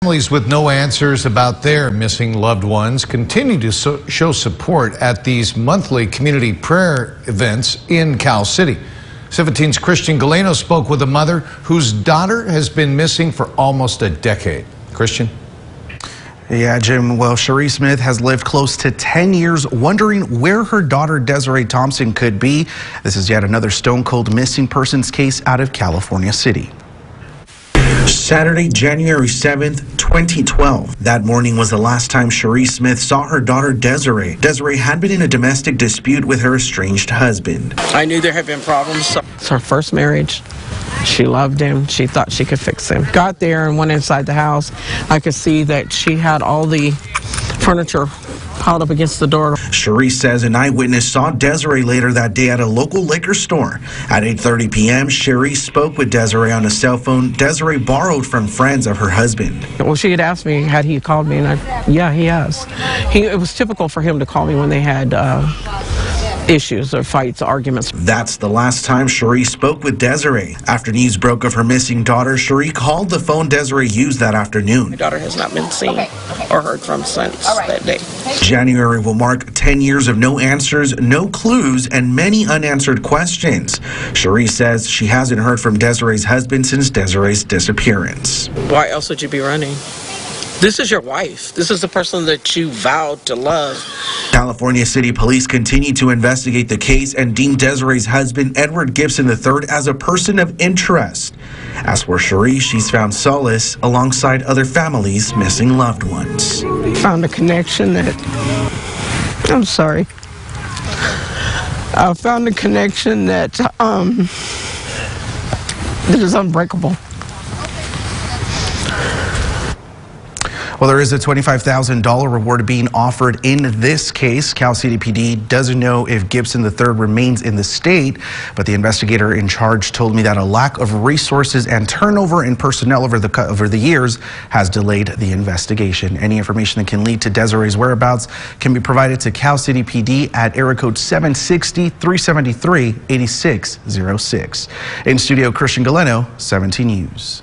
Families with no answers about their missing loved ones continue to show support at these monthly community prayer events in Cal City. 17's Christian Galeno spoke with a mother whose daughter has been missing for almost a decade. Christian? Yeah, Jim. Well, Cherie Smith has lived close to 10 years wondering where her daughter Desiree Thompson could be. This is yet another stone-cold missing persons case out of California City. Saturday, January 7th, 2012. That morning was the last time Cherie Smith saw her daughter Desiree. Desiree had been in a domestic dispute with her estranged husband. I knew there had been problems. It's her first marriage. She loved him. She thought she could fix him. Got there and went inside the house. I could see that she had all the furniture piled up against the door. Cherie says an eyewitness saw Desiree later that day at a local liquor store. At 8:30 p.m., Cherie spoke with Desiree on a cell phone Desiree borrowed from friends of her husband. Well, she had asked me, had he called me, and yeah, he has. It was typical for him to call me when they had issues or fights, arguments. That's the last time Cherie spoke with Desiree. After news broke of her missing daughter, Cherie called the phone Desiree used that afternoon. My daughter has not been seen or heard from since that day. January will mark 10 years of no answers, no clues, and many unanswered questions. Cherie says she hasn't heard from Desiree's husband since Desiree's disappearance. Why else would you be running? This is your wife. This is the person that you vowed to love. California City Police continue to investigate the case and deem Desiree's husband, Edward Gibson III, as a person of interest. As for Cherie, she's found solace alongside other families' missing loved ones. Found a connection that... I'm sorry. I found a connection that, that is unbreakable. Well, there is a $25,000 reward being offered in this case. Cal City PD doesn't know if Gibson III remains in the state, but the investigator in charge told me that a lack of resources and turnover in personnel over the years has delayed the investigation. Any information that can lead to Desiree's whereabouts can be provided to Cal City PD at area code 760-373-8606. In studio, Christian Galeno, 17 News.